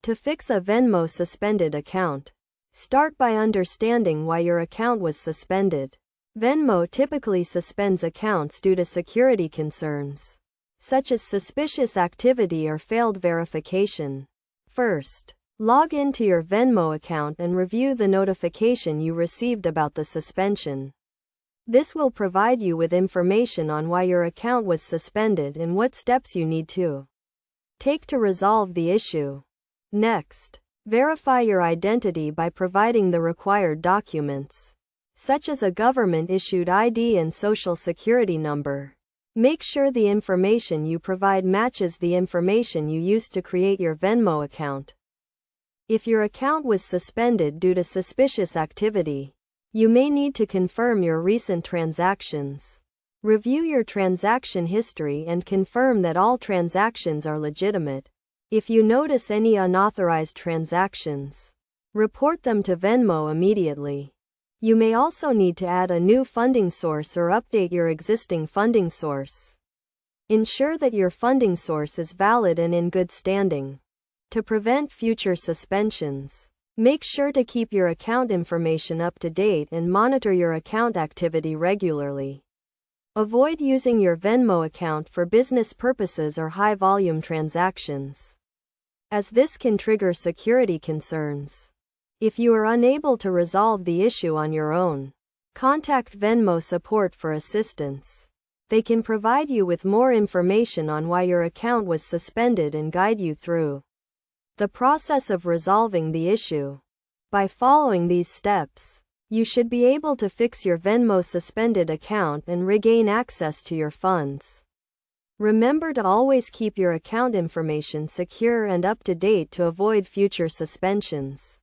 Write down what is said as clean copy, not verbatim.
To fix a Venmo suspended account, start by understanding why your account was suspended. Venmo typically suspends accounts due to security concerns, such as suspicious activity or failed verification. First, log into your Venmo account and review the notification you received about the suspension. This will provide you with information on why your account was suspended and what steps you need to take to resolve the issue. Next, verify your identity by providing the required documents, such as a government-issued ID and social security number. Make sure the information you provide matches the information you used to create your Venmo account. If your account was suspended due to suspicious activity, you may need to confirm your recent transactions. Review your transaction history and confirm that all transactions are legitimate. If you notice any unauthorized transactions, report them to Venmo immediately. You may also need to add a new funding source or update your existing funding source. Ensure that your funding source is valid and in good standing. To prevent future suspensions, make sure to keep your account information up to date and monitor your account activity regularly. Avoid using your Venmo account for business purposes or high-volume transactions, as this can trigger security concerns. If you are unable to resolve the issue on your own, contact Venmo support for assistance. They can provide you with more information on why your account was suspended and guide you through the process of resolving the issue. By following these steps, you should be able to fix your Venmo suspended account and regain access to your funds. Remember to always keep your account information secure and up to date to avoid future suspensions.